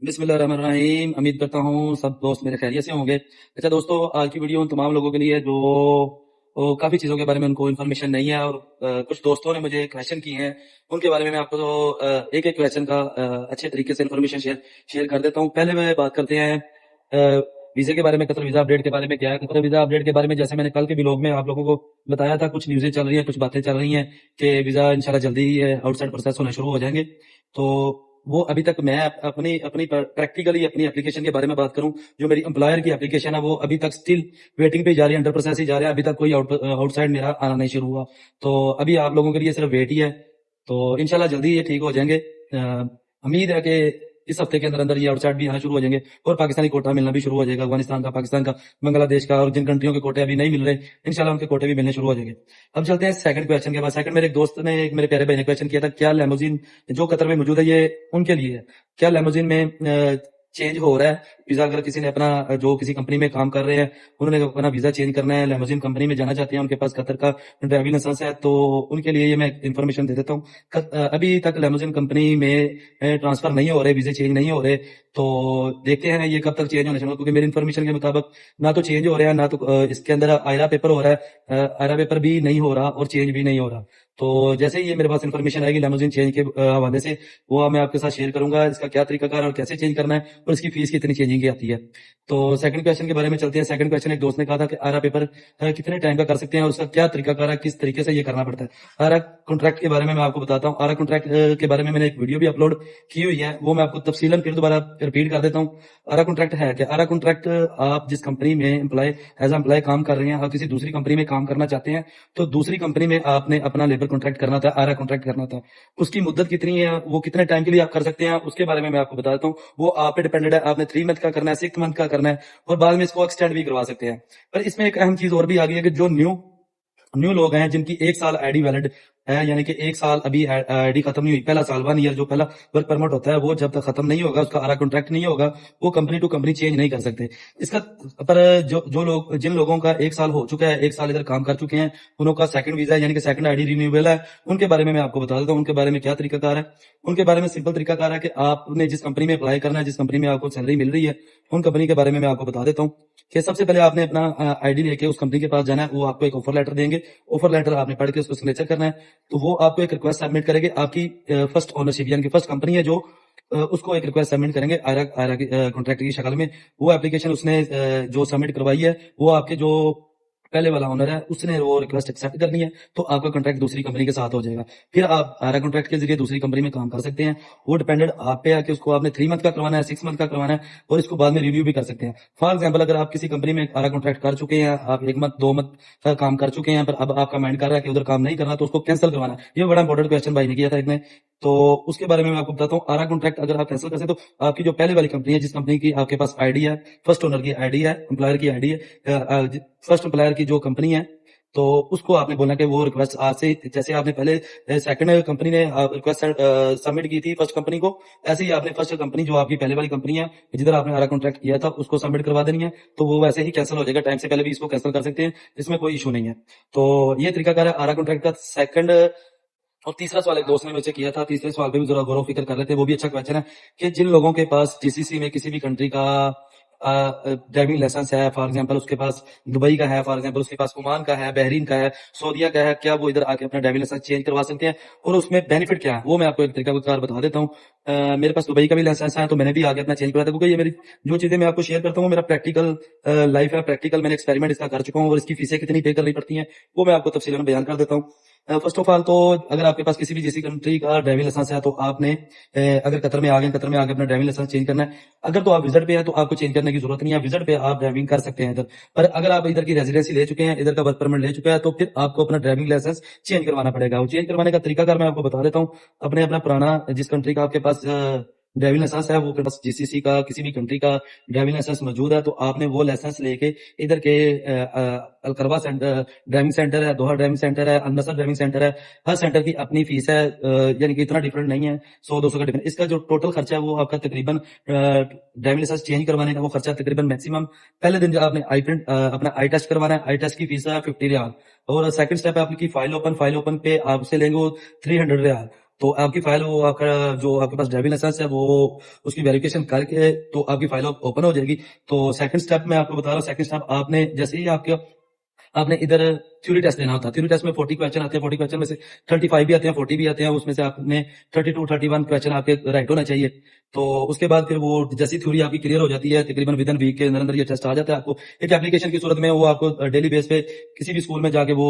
बिस्मिल्लाहिर्रहमानिर्रहीम। उम्मीद करता हूँ सब दोस्त मेरे खैरियत से होंगे। अच्छा दोस्तों, आज की वीडियो उन तमाम लोगों के लिए जो काफ़ी चीज़ों के बारे में उनको इन्फॉर्मेशन नहीं है और कुछ दोस्तों ने मुझे क्वेश्चन किए हैं। उनके बारे में मैं आपको एक-एक क्वेश्चन का अच्छे तरीके से इन्फॉर्मेशन शेयर शेयर कर देता हूँ। पहले मैं बात करते हैं वीज़े के बारे में। कतर वीज़ा अपडेट के बारे में क्या है? कतर वीज़ा अपडेट के बारे में जैसे मैंने कल के व्लॉग में आप लोगों को बताया था, कुछ न्यूज़ें चल रही हैं, कुछ बातें चल रही हैं कि वीज़ा इंशाल्लाह जल्दी ही आउटसाइड प्रोसेस होने शुरू हो जाएंगे। तो वो अभी तक मैं अपनी अपनी प्रैक्टिकली अपनी एप्लीकेशन के बारे में बात करूं, जो मेरी एम्प्लॉयर की एप्लीकेशन है वो अभी तक स्टिल वेटिंग पे जा रही है, अंडर प्रोसेस ही जा रहा है। अभी तक कोई आउटसाइड मेरा आना नहीं शुरू हुआ। तो अभी आप लोगों के लिए सिर्फ वेट ही है। तो इंशाल्लाह जल्दी ये ठीक हो जाएंगे। उम्मीद है कि इस हफ्ते के अंदर अंदर ये आउटसाइड भी आना शुरू हो जाएंगे और पाकिस्तानी कोटा मिलना भी शुरू हो जाएगा। अफगानिस्तान का, पाकिस्तान का, बांग्लादेश का, और जिन कंट्रियों के कोटे अभी नहीं मिल रहे, इंशाल्लाह उनके कोटे भी मिलने शुरू हो जाएंगे। अब चलते हैं सेकंड क्वेश्चन के बाद। सेकंड मेरे एक दोस्त ने, एक मेरे प्यारे भाई ने क्वेश्चन किया था, क्या लेमोजिन जो कतर में मौजूद है ये उनके लिए है? क्या लेमोजिन में चेंज हो रहा है वीजा? अगर किसी ने अपना जो किसी कंपनी में काम कर रहे हैं, उन्होंने अपना वीजा चेंज करना है, लेमोजिन कंपनी में जाना चाहते हैं, उनके पास कतर का ड्राइविंग लाइसेंस है, तो उनके लिए ये मैं इन्फॉर्मेशन दे देता हूँ। अभी तक लेमोजिन कंपनी में ट्रांसफर नहीं हो रहे, वीजे चेंज नहीं हो रहे। तो देखते हैं ये कब तक चेंज होने शुरू, क्योंकि मेरी इन्फॉर्मेशन के मुताबिक ना तो चेंज हो रहा है, ना तो इसके अंदर आयरा पेपर हो रहा है। आयरा पेपर भी नहीं हो रहा और चेंज भी नहीं हो रहा। तो जैसे ही ये मेरे पास इन्फॉर्मेशन आएगी लेमोजिन चेंज के हवाले से, वो मैं आपके साथ शेयर करूंगा, इसका क्या तरीकाकार है और कैसे चेंज करना है और इसकी फीस कितनी चेंजिंग की आती है। तो सेकंड क्वेश्चन के बारे में चलते हैं। सेकंड क्वेश्चन एक दोस्त ने कहा था कि आरा पेपर कितने टाइम का कर सकते हैं और उसका क्या तरीकाकार है, किस तरीके से ये करना पड़ता है। आरा कॉन्ट्रैक्ट के बारे में मैं आपको बताता हूँ। आरा कॉन्ट्रैक्ट के बारे में मैंने एक वीडियो भी अपलोड की हुई है, वो मैं आपको तफसीलन फिर दोबारा रिपीट कर देता हूँ। आरा कॉन्ट्रैक्ट है क्या? आरा कॉन्ट्रैक्ट, आप जिस कंपनी में एज एम्प्लॉय काम कर रहे हैं, आप किसी दूसरी कंपनी में काम करना चाहते हैं, तो दूसरी कंपनी में आपने अपना लेबर कॉन्ट्रैक्ट करना था, आरा कॉन्ट्रैक्ट करना था। उसकी मुद्दत कितनी है, वो कितने टाइम के लिए आप कर सकते हैं, उसके बारे में मैं आपको बता देता हूँ। वो आप पे डिपेंडेड है, आपने 3 मंथ का करना है, 6 मंथ का करना है, और बाद में इसको एक्सटेंड भी करवा सकते हैं। पर इसमें एक अहम चीज और भी आ गई है कि जो न्यू न्यू लोग हैं, जिनकी 1 साल आईडी वैलिड है, यानी कि 1 साल अभी आईडी खत्म नहीं हुई, पहला साल 1 ईयर जो पहला वर्क परमिट होता है, वो जब तक खत्म नहीं होगा, उसका आरा कॉन्ट्रैक्ट नहीं होगा, वो कंपनी टू कंपनी चेंज नहीं कर सकते। इसका पर जो लोग, जिन लोगों का 1 साल हो चुका है, 1 साल इधर काम कर चुके हैं, उनका सेकंड वीजा यानी कि सेकंड आईडी रिन्यूएबल है, उनके बारे में मैं आपको बता देता हूँ। उनके बारे में क्या तरीकाकार है? उनके बारे में सिंपल तरीकाकार है कि आपने जिस कंपनी में अप्लाई करना है, जिस कंपनी में आपको सैलरी मिल रही है, उन कंपनी के बारे में मैं आपको बता देता हूँ कि सबसे पहले आपने अपना आईडी लेके उस कंपनी के पास जाना है। वो आपको एक ऑफर लेटर देंगे, ऑफर लेटर आपने पढ़ के उसको सिग्नेचर करना है। तो वो आपको एक रिक्वेस्ट सबमिट करेंगे, आपकी फर्स्ट ओनरशिप यानी कि फर्स्ट कंपनी है जो उसको एक रिक्वेस्ट सबमिट करेंगे आयरा आयरा की कॉन्ट्रैक्ट की शक्ल में। वो एप्लीकेशन उसने जो सबमिट करवाई है, वो आपके जो पहले वाला ओनर है उसने वो रिक्वेस्ट एक्सेप्ट करनी है, तो आपका कॉन्ट्रैक्ट दूसरी कंपनी के साथ हो जाएगा। फिर आप आयरा कॉन्ट्रैक्ट के जरिए दूसरी कंपनी में काम कर सकते हैं। वो डिपेंडेड आप पे है कि उसको आपने 3 मंथ का करवाना है, 6 मंथ का करवाना है, और इसको बाद में रिव्यू भी कर सकते हैं। फॉर एग्जाम्पल, अगर आप किसी कंपनी में आयरा कॉन्ट्रैक्ट कर चुके हैं, आप 1 मंथ 2 मंथ का काम कर चुके हैं, पर अब आपका माइंड कर रहा है कि उधर काम नहीं करना, तो उसको कैंसिल करवाना है। ये बड़ा इंपॉर्टेंट क्वेश्चन भाई ने किया था एक ने, तो उसके बारे में मैं आपको बताता हूँ। आरा कॉन्ट्रैक्ट अगर आप कैंसिल करते हैं, तो आपकी जो पहले वाली कंपनी है, जिस कंपनी की आपके पास आईडी है, फर्स्ट ओनर की आईडी है, एम्प्लॉयर की आईडी है, फर्स्ट एम्प्लॉयर की जो कंपनी है, तो उसको आपने बोलना कि वो रिक्वेस्ट आज से, जैसे आपने पहले सेकंड कंपनी ने रिक्वेस्ट सबमिट की थी फर्स्ट कंपनी को, ऐसे ही आपने फर्स्ट कंपनी जो आपकी पहले वाली कंपनी है, जिधर आपने आरा कॉन्ट्रैक्ट किया था, उसको सबमिट करवा देनी है। तो वो वैसे ही कैंसिल हो जाएगा, टाइम से पहले भी इसको कैंसिल कर सकते हैं, इसमें कोई इशू नहीं है। तो ये तरीकाकार है आरा कॉन्ट्रैक्ट का। सेकंड और तीसरा सवाल एक दोस्त ने मुझसे किया था, तीसरे सवाल पे भी जरा गौर फिक्र कर लेते हैं, वो भी अच्छा क्वेश्चन है कि जिन लोगों के पास जीसीसी में किसी भी कंट्री का ड्राइविंग लाइसेंस है, फॉर एग्जांपल उसके पास दुबई का है, फॉर एग्जांपल उसके पास ओमान का है, बहरीन का है, सऊदीया का है, क्या वो इधर आके अपना ड्राइविंग लाइसेंस चेंज करवा सकते हैं और उसमें बेनिफिट क्या है, वो मैं आपको एक तरीका कार बता देता हूँ। मेरे पास दुबई का भी लाइसेंस है, तो मैंने भी आगे अपना चेंज करवाया था, क्योंकि ये मेरी जो चीजें मैं आपको शेयर करता हूँ, मेरा प्रैक्टिकल लाइफ है, प्रैक्टिकल मैंने एक्सपेरिमेंट इसका कर चुका हूँ, और इसकी फीसें कितनी पे करनी पड़ती हैं वो मैं आपको तफसील में बयान कर देता हूँ। फर्स्ट ऑफ ऑल तो अगर आपके पास किसी भी जैसी कंट्री का ड्राइविंग लाइसेंस है, तो आपने अगर कतर में आ गए, कतर में आके अपना ड्राइविंग लाइसेंस चेंज करना है। अगर तो आप विजिट पे है, तो आपको चेंज करने की जरूरत नहीं है, विजिट पे आप ड्राइविंग कर सकते हैं इधर। पर अगर आप इधर की रेजिडेंसी ले चुके हैं, इधर का वर्क परमिट ले चुके हैं, तो फिर आपको अपना ड्राइविंग लाइसेंस चेंज करवाना पड़ेगा। वो चेंज करवाने का तरीकाकार मैं आपको बता देता हूँ। अपने अपना पुराना जिस कंट्री का आपके पास ड्राइविंग लाइसेंस है, वो के पास जीसीसी का किसी भी कंट्री का ड्राइविंग लाइसेंस मौजूद है, तो आपने वो लाइसेंस लेके इधर के अलकरवा सेंटर ड्राइविंग सेंटर है, दोहा ड्राइविंग सेंटर है, अनसर ड्राइविंग सेंटर है, हर सेंटर की अपनी फीस है, यानी कि इतना डिफरेंट नहीं है, 100-200 का डिफरेंट। इसका जो टोटल खर्चा है वो आपका तकरीबन ड्राइविंग लाइसेंस चेंज करवाने का वो खर्चा तकरीबन मैक्सिमम पहले दिन जब आपने आई प्रिंट अपना आई टेस्ट करवाना है, आई टेस्ट की फीस है 50 रियाल, और सेकंड स्टेप है आपकी फाइल ओपन पे आपसे लेंगे वो 300 रियाल, तो आपकी फाइल वो आपका जो आपके पास ड्राइविंग लाइसेंस है वो उसकी वेरिफिकेशन करके तो आपकी फाइल ओपन हो जाएगी। तो सेकंड स्टेप मैं आपको बता रहा हूँ, सेकंड स्टेप आपने जैसे ही आपने इधर थ्योरी टेस्ट देना होता है। थ्योरी टेस्ट में 40 क्वेश्चन आते हैं, 40 क्वेश्चन में से 35 भी आते हैं, 40 भी आते हैं, उसमें से आपने 32 31 क्वेश्चन आपके राइट होना चाहिए। तो उसके बाद फिर वो जैसी थ्योरी आपकी क्लियर हो जाती है, तकरीबन विद इन वीक के अंदर अंदर ये टेस्ट आ जाता है आपको एक एप्लीकेशन की सूरत में। वो आपको डेली बेस पे किसी भी स्कूल में जाके वो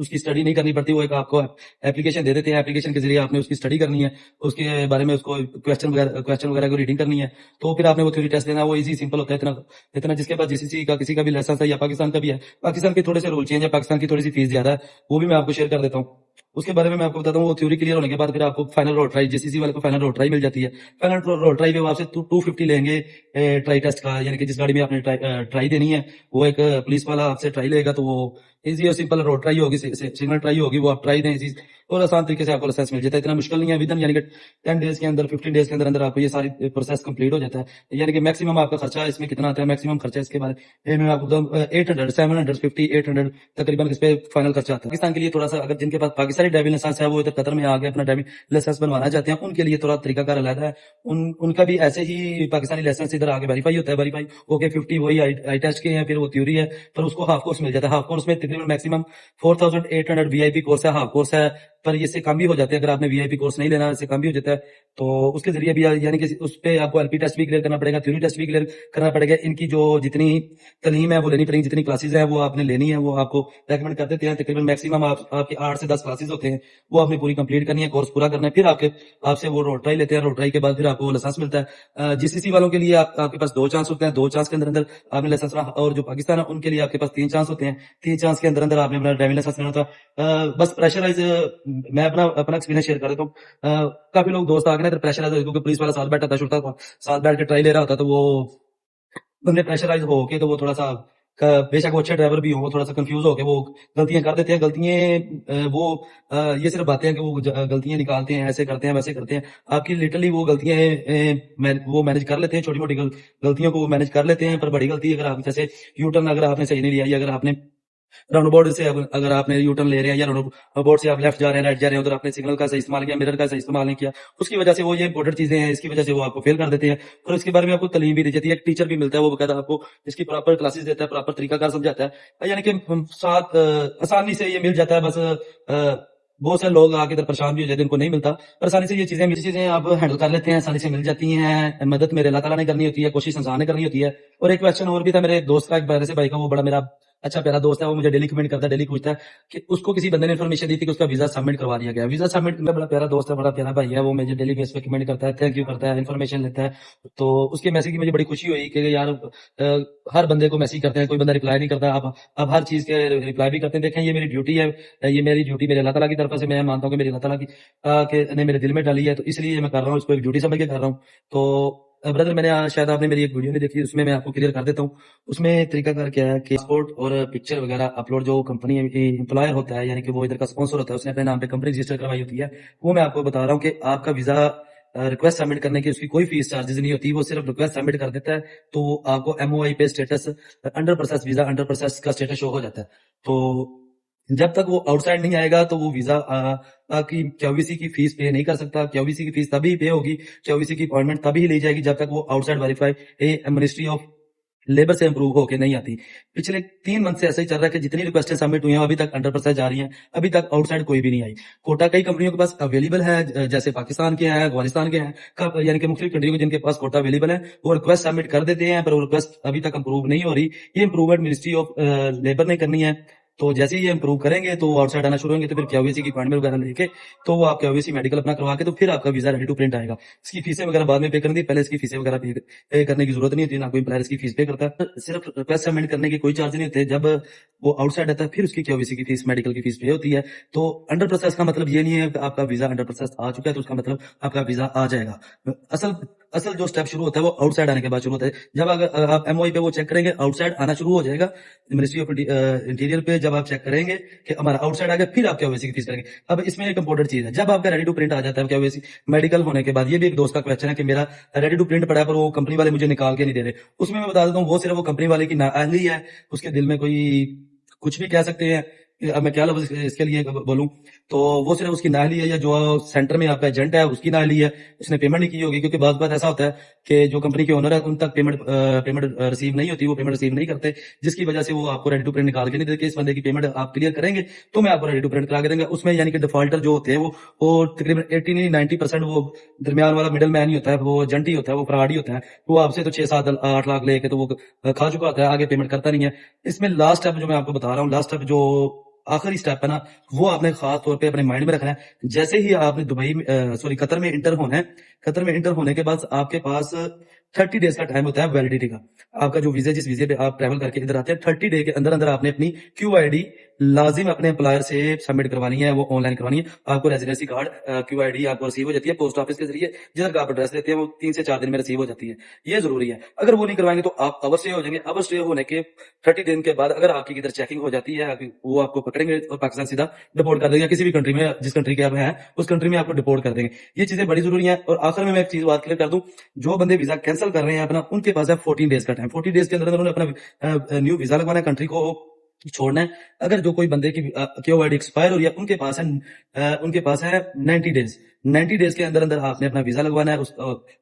उसकी स्टडी नहीं करनी पड़ती, वो एक आपको एप्लीकेशन दे देते हैं, एप्लीकेशन के जरिए आपने उसकी स्टडी करनी है, उसके बारे में उसको क्वेश्चन वगैरह को रीडिंग करनी है। तो फिर आपने वो थ्योरी टेस्ट देना है, वो इजी सिंपल होता है। इतना इतना जिसके पास जीसीसी का किसी का भी लाइसेंस है या पाकिस्तान का भी है, पाकिस्तान के थोड़े से रूल चेंज है, पाकिस्तान की थोड़ी सी फीस ज्यादा है, वो भी मैं आपको शेयर कर देता हूँ। उसके बारे में मैं आपको बताता हूँ। वो थ्योरी क्लियर होने के बाद फिर आपको फाइनल रोड ट्राई, जेसीसी वाले को फाइनल रोड ट्राई मिल जाती है। फाइनल रोड ट्राई पे वो आपसे 250 लेंगे ट्राई टेस्ट का, यानी कि जिस गाड़ी में आपने ट्राई देनी है वो एक पुलिस वाला आपसे ट्राई लेगा। तो वो इजी और सिंपल रोड ट्राई होगी, सिग्नल ट्राई होगी, वो आप ट्राई दें इजी और आसान तरीके से आपको लाइसेंस मिल जाता है। इतना मुश्किल नहीं है, विद इन यानी कि 10 डेज के अंदर, 15 डेज के अंदर अंदर आपको ये सारी प्रोसेस कंप्लीट हो जाता है। यानी कि मैक्सिमम आपका खर्चा इसमें कितना आता है, मैक्सिमम खर्चा इसके बारे में आपको 800 750 800 तकरीबन इस पे फाइनल खर्चा आता है। पाकिस्तान के लिए थोड़ा सा, अगर जिनके पास पाकिस्तानी ड्राइविंग लाइसेंस है वो इधर कतर में आगे अपना ड्राइविंग लाइसेंस बनवाना चाहते हैं, उनके लिए थोड़ा तरीकाकार अलग है। उनका भी ऐसे ही पाकिस्तानी लाइसेंस इधर आगे वेरीफाई होता है, वेरीफाई ओके 50 वही आई टेस्ट के हैं, फिर वो थ्योरी है, पर उसको हाफ कोर्स मिल जाता है। हाफ कोर्स में तकरीबन मैक्सिमम 4800 वीआईपी कोर्स है, हाफ कोर्स है, पर इससे कम भी हो जाते हैं अगर आपने वीआईपी कोर्स नहीं लेना, इससे कम भी हो जाता है। तो उसके जरिए भी यानी कि उस पे आपको एलपी टेस्ट भी क्लियर करना पड़ेगा, थ्योरी टेस्ट भी क्लियर करना पड़ेगा। इनकी जो जितनी तालीम है वो लेनी पड़ेगी, जितनी क्लासेज है वो आपने लेनी है, वो आपको रेकमेंड कर देते हैं। तकरीबन मैक्सिमम आपके 8 से 10 क्लासेज होते हैं, वो आपने पूरी कंप्लीट करनी है, कोर्स पूरा करना है, फिर आपसे वो रोड ट्राई लेते हैं। रोड ट्राई के बाद फिर आपको लाइसेंस मिलता है। जीसीसी वालों के लिए आपके पास 2 चांस होते हैं, 2 चांस के अंदर अंदर आपने लाइसेंस, और जो पाकिस्तान है उनके लिए आपके पास 3 चांस होते हैं, 3 चांस के अंदर अंदर आपने अपना ड्राइविंग लाइसेंस लेना होता है। बस प्रेशराइज मैं अपना एक्सपीरियंस शेयर कर देता हूँ। काफी लोग दोस्त आ गए ना, प्रेशराइज क्योंकि पुलिस वाला साथ बैठा था, छुट्टा था, साथ बैठ के ट्राई ले रहा होता, तो वो बंदे प्रेशराइज हो के तो वो थोड़ा सा बेशक वो अच्छे ड्राइवर भी हो, वो थोड़ा सा कंफ्यूज हो के वो गलतियां कर देते हैं। गलतियां वो ये सिर्फ बातें हैं कि वो गलतियां निकालते हैं, ऐसे करते हैं वैसे करते हैं। आपकी लिटरली वो गलतियां वो मैनेज कर लेते हैं, छोटी मोटी गलतियों को वो मैनेज कर लेते हैं। पर बड़ी गलती अगर आप जैसे यू टर्न अगर आपने सही नहीं लिया, या अगर आपने राउंड बोर्ड से अगर आपने यू टर्न ले रहे हैं या राउंड बोर्ड से आप लेफ्ट जा रहे हैं, राइट जा रहे हैं, उधर आपने सिग्नल का सही इस्तेमाल किया, मिरर का सही इस्तेमाल नहीं किया, उसकी वजह से वो ये इंपॉर्टेंट चीजें हैं, इसकी वजह से वो आपको फेल कर देते हैं। और इसके बारे में आपको तालीम भी दी जाती है, एक टीचर भी मिलता है, वो बकायदा आपको इसकी प्रॉपर क्लासेस देता है, प्रॉपर तरीकाकार समझाता है। यानी कि साथ आसानी से ये मिल जाता है। बस बहुत सारे लोग आके इधर परेशान भी हो जाते हैं, उनको नहीं मिलता, पर आसानी से ये चीजें आप हैंडल कर लेते हैं, आसानी से मिल जाती हैं। मदद मेरे अल्लाह ताला ने करनी होती है, कोशिश इंसान ने करनी होती है। और एक क्वेश्चन और भी था मेरे दोस्त का, एक बार से भाई का, वो बड़ा मेरा अच्छा प्यारा दोस्त है, वो मुझे डेली कमेंट करता है, डेली पूछता है कि उसको किसी बंदे ने इन्फॉर्मेशन दी थी कि उसका वीजा सबमिट करवा दिया गया। वीजा सबमिट में बड़ा प्यारा दोस्त है, बड़ा प्यारा भाई है, वो मुझे डेली बेस पे कमेंट करता है, थैंक यू करता है, इन्फॉर्मेशन लेता है। तो उसके मैसेज की मुझे बड़ी खुशी हुई कि यार हर बंदे को मैसेज करते हैं, कोई बंदा रिप्लाई नहीं करता, अब हर चीज के रिप्लाई भी करते हैं। देखें, ये मेरी ड्यूटी है, ये मेरी ड्यूटी मेरे अल्लाह ताला की तरफ से मैं मानता हूँ कि मेरी अल्लाह ताला की ने मेरे दिल में डाली है, तो इसलिए मैं कर रहा हूँ, इसको एक ड्यूटी समझ के कर रहा हूँ। तो ब्रदर, मैंने शायद आपने मेरी एक वीडियो नहीं देखी, उसमें मैं आपको क्लियर कर देता हूँ। उसमें तरीकाकार क्या है कि पासपोर्ट और पिक्चर वगैरह अपलोड, जो कंपनी एम्प्लॉयर होता है, यानी कि वो इधर का स्पॉन्सर होता है, उसने अपने नाम पे कंपनी रजिस्टर करवाई होती है, वो मैं आपको बता रहा हूँ कि आपका वीजा रिक्वेस्ट सबमिट करने की उसकी कोई फीस चार्जेस नहीं होती, वो सिर्फ रिक्वेस्ट सबमिट कर देता है, तो आपको एमओआई पे status under process, visa under process का स्टेटस शो हो जाता है। तो जब तक वो आउटसाइड नहीं आएगा तो वो वीजा की क्यूवीसी की फीस पे नहीं कर सकता। क्यूवीसी की फीस तभी पे होगी, क्यूवीसी की अपॉइंटमेंट तभी ली जाएगी जब तक वो outside verify ministry of labour से इंप्रूव होके नहीं आती। पिछले 3 मंथ से ऐसा ही चल रहा है कि जितनी रिक्वेस्टें सबमिट हुई हैं अभी तक अंडर प्रोसेस जा रही हैं, अभी तक आउटसाइड कोई भी नहीं आई। कोटा कई कंपनियों के पास अवेलेबल है, जैसे पाकिस्तान के हैं, अफगानिस्तान के हैं, यानी कि मुख्तलिफ कंट्रियों के जिनके पास कोटा अवेलेबल है, वो रिक्वेस्ट सबमिट कर देते हैं, पर वो रिक्वेस्ट अभी तक इंप्रूव नहीं हो रही। ये इंप्रूवमेंट मिनिस्ट्री ऑफ लेबर ने करनी है। तो जैसे ही ये इंप्रूव करेंगे तो आउटसाइड आना शुरू होंगे, तो फिर क्यूवीसी की अपॉइंटमेंट वगैरह लेके तो वो आप क्यूवीसी मेडिकल अपना करवा के तो फिर आपका वीजा रेडी टू प्रिंट आएगा। इसकी फीसें वगैरह बाद में पे करनी, पहले इसकी फीसें वगैरह पे करने की जरूरत नहीं होती, ना कोई एम्प्लॉयर इसकी फीस पे करता है। सिर्फ रिक्वेस्ट सबमिट करने की कोई चार्ज नहीं होते। जब वो आउटसाइड आता है फिर उसकी क्यूवीसी की फीस, मेडिकल की फीस पे होती है। तो अंडर प्रोसेस का मतलब ये नहीं है कि आपका वीजा अंडर प्रोसेस आ चुका है तो उसका मतलब आपका वीजा आ जाएगा। असल असल जो स्टेप शुरू होता है वो आउटसाइड आने के बाद शुरू होता है। जब अगर आप एमओआई पे वो चेक करेंगे, आउटसाइड आना शुरू हो जाएगा मिनिस्ट्री ऑफ इंटीरियर पे। जब आप चेक करेंगे कि हमारा आउटसाइड आ गया, फिर आप क्यूवीसी की फीस करेंगे। अब इसमें एक इंपॉर्टेंट चीज है, जब आपका रेडी टू प्रिंट आ जाता है क्यूवीसी मेडिकल होने के बाद, ये भी एक दोस्त का क्वेश्चन है कि मेरा रेडी टू प्रिंट पड़ा है पर वो कंपनी वाले मुझे निकाल के नहीं दे रहे, उसमें मैं बता देता हूँ वो सिर्फ वो कंपनी वाले की नाअहली है, उसके दिल में कोई कुछ भी कह सकते हैं। अब मैं क्या लफ्ज इसके लिए बोलूं, तो वो सिर्फ उसकी ना ली है, या जो सेंटर में आपका एजेंट है उसकी ना ली है, उसने पेमेंट नहीं की होगी। क्योंकि बात बात ऐसा होता है कि जो कंपनी के ओनर है उन तक पेमेंट रिसीव नहीं होती, वो पेमेंट रिसीव नहीं करते, जिसकी वजह से वो आपको रेडी टू प्रिंट निकाल के नहीं देते। इस बंदे की पेमेंट आप क्लियर करेंगे तो मैं आपको रेडी टू प्रिंट करा के देंगे। उसमें यानी कि डिफॉल्टर जो होते हैं वो तकरीबन 80 90% वो दरमियान वाला मिडल मैन ही होता है, वो एजेंट ही होता है, वो फ्रॉड ही होता है। वो आपसे तो 6 7 8 लाख लेके तो वो खा चुका होता है, आगे पेमेंट करता नहीं है। इसमें लास्ट स्टेप जो मैं आपको बता रहा हूँ, लास्ट स्टेप जो आखिरी स्टेप है ना, वो आपने खास तौर पे अपने माइंड में रखना है। जैसे ही आपने कतर में इंटर होना है, कतर में इंटर होने के बाद आपके पास 30 डेज का टाइम होता है वैलिडिटी का। आपका जो वीजा, जिस वीजे पे आप ट्रैवल करके इधर आते हैं, 30 डे के अंदर अंदर आपने अपनी QID लाजिम अपने एम्प्लॉयर से सबमिट करवानी है, वो ऑनलाइन करवानी है। आपको रेजिडेंसी कार्ड QID आपको रिसीव हो जाती है पोस्ट ऑफिस के जरिए, जिधर का आप एड्रेस देते हैं वो 3 से 4 दिन में रिसीव हो जाती है। ये जरूरी है। अगर वो नहीं करवाएंगे तो आप अवर स्टे हो जाएंगे। अवर स्टे होने के 30 दिन के बाद अगर आपकी इधर चेकिंग हो जाती है, वो आपको पकड़ेंगे और पाकिस्तान सीधा डिपोर्ट कर देंगे। किसी भी कंट्री में, जिस कंट्री के आप हैं उस कंट्री में आपको डिपोर्ट कर देंगे। ये चीजें बड़ी जरूरी है। और आखिर में मैं एक चीज बात क्लियर कर दूं, जो बंदे वीजा कैंसिल कर रहे हैं अपना, उनके पास है 14 डेज का टाइम। 14 डेज के अंदर उन्होंने अपना न्यू वीजा लगवाना है, कंट्री को छोड़ना है। अगर जो कोई बंदे की QID एक्सपायर हो रही है, उनके पास है 90 डेज। 90 डेज के अंदर अंदर आपने अपना वीजा लगवाना है।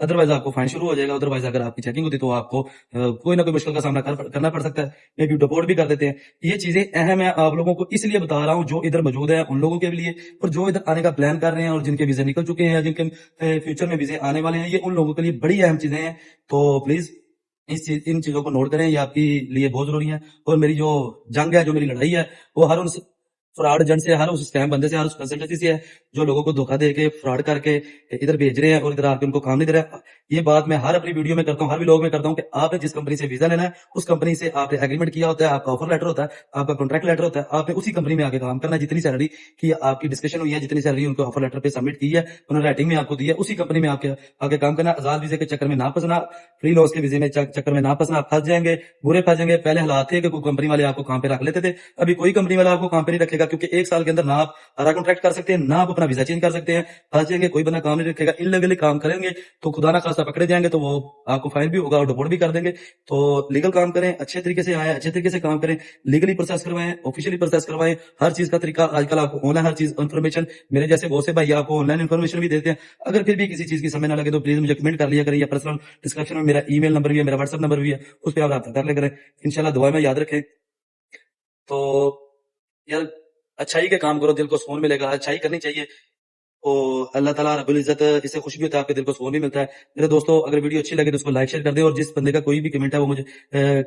अदरवाइज आपको फाइन शुरू हो जाएगा। अदरवाइज अगर आपकी चेकिंग होती तो आपको कोई ना कोई मुश्किल का सामना करना पड़ सकता है, मे बी डिपोर्ट भी कर देते हैं। ये चीजें अहम है, आप लोगों को इसलिए बता रहा हूँ जो इधर मौजूद है उन लोगों के लिए, और जो इधर आने का प्लान कर रहे हैं और जिनके वीजे निकल चुके हैं, जिनके फ्यूचर में वीजे आने वाले हैं, ये उन लोगों के लिए बड़ी अहम चीजें हैं। तो प्लीज इन चीजों को नोट करें, ये आपके लिए बहुत जरूरी है। और मेरी जो जंग है, जो मेरी लड़ाई है, वो हर उस फ्रॉड एजेंट से, हर उस स्कैम बंदे से, हर उस कंसल्टेंसी से है जो लोगों को धोखा दे के फ्रॉड करके इधर भेज रहे हैं और इधर आके उनको काम नहीं दे रहा है। ये बात मैं हर अपनी वीडियो में करता हूँ, हर व्लॉग में करता हूँ कि आपने जिस कंपनी से वीजा लेना है उस कंपनी से आपने एग्रीमेंट किया होता है, आपका ऑफर लेटर होता है, आपका कॉन्ट्रैक्ट लेटर होता है, आपने उसी कंपनी में आके काम करना है। जितनी सैलरी की आपकी डिस्कशन हुई है, जितनी सैलरी उनको ऑफर लेटर पे सबमिट की है, उन्होंने राइटिंग में आपको दी है, उसी कंपनी में आपके आगे काम करना। आजाद वीजे के चक्कर में ना फंसना, फ्री लॉस के वीजे में चक्कर में ना फंसना, फंस जाएंगे, बुरे फंस जाएंगे। पहले हालात थे कि कोई कंपनी वाले आपको काम पे रख लेते थे, अभी कोई कंपनी वाला आपको काम पे नहीं रखेगा, क्योंकि 1 साल के अंदर ना आप हरा कॉन्ट्रैक्ट कर सकते हैं, ना आप अपना वीजा चेंज कर सकते हैं। फंस जाएंगे, कोई बंदा काम नहीं रखेगा। इनलीगली काम करेंगे तो खुदा ना खास्ता पकड़े जाएंगे तो वो आपको फाइन भी होगा और डिपोर्ट भी कर देंगे। तो लीगल काम करें, अच्छे तरीके से आए, अच्छे तरीके से काम करें, लीगली प्रोसेस करवाएं, ऑफिशियली प्रोसेस करवाएं। हर चीज का तरीका आजकल आपको ऑनलाइन, हर चीज इन्फॉर्मेशन, मेरे जैसे बहुत से भाई आपको ऑनलाइन इन्फॉर्मेशन भी देते हैं। अगर फिर भी किसी चीज की समझ ना लगे तो प्लीज मुझे कमेंट कर लिया करें, या पर्सनल डिस्क्रिप्शन में मेरा ईमेल नंबर भी है, मेरा व्हाट्सएप नंबर भी है, उस पर आप रब्ता कर ले करें। इंशाल्लाह दुआ में याद रखें। तो यार, अच्छाई के काम करो, दिल को सुकून मिलेगा। अच्छाई करनी चाहिए, तो अल्लाह ताला रब्बुल इज्जत इससे खुश भी होता है, आपके दिल को सुकून भी मिलता है। मेरे दोस्तों, अगर वीडियो अच्छी लगे तो उसको लाइक शेयर कर दे। और जिस बंदे का कोई भी कमेंट है, वो मुझे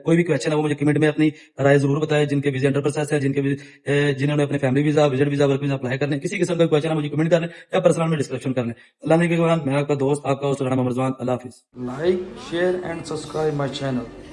कोई भी क्वेश्चन है, वो मुझे कमेंट में अपनी राय जरूर बताए। जिनके वीजा अंडर प्रोसेस है, जिन्होंने अपने family visa, visit visa, work visa apply करने, किसी किस्म का क्वेश्चन है, मुझे कमेंट कर लें या पर्सनल में डिस्क्रिप्शन कर लें। अल्लाह ने मैं आपका दोस्त, आपका होस्ट राना मोहम्मद रिजवान। अल्लाह हाफिज। Like, share and subscribe my channel.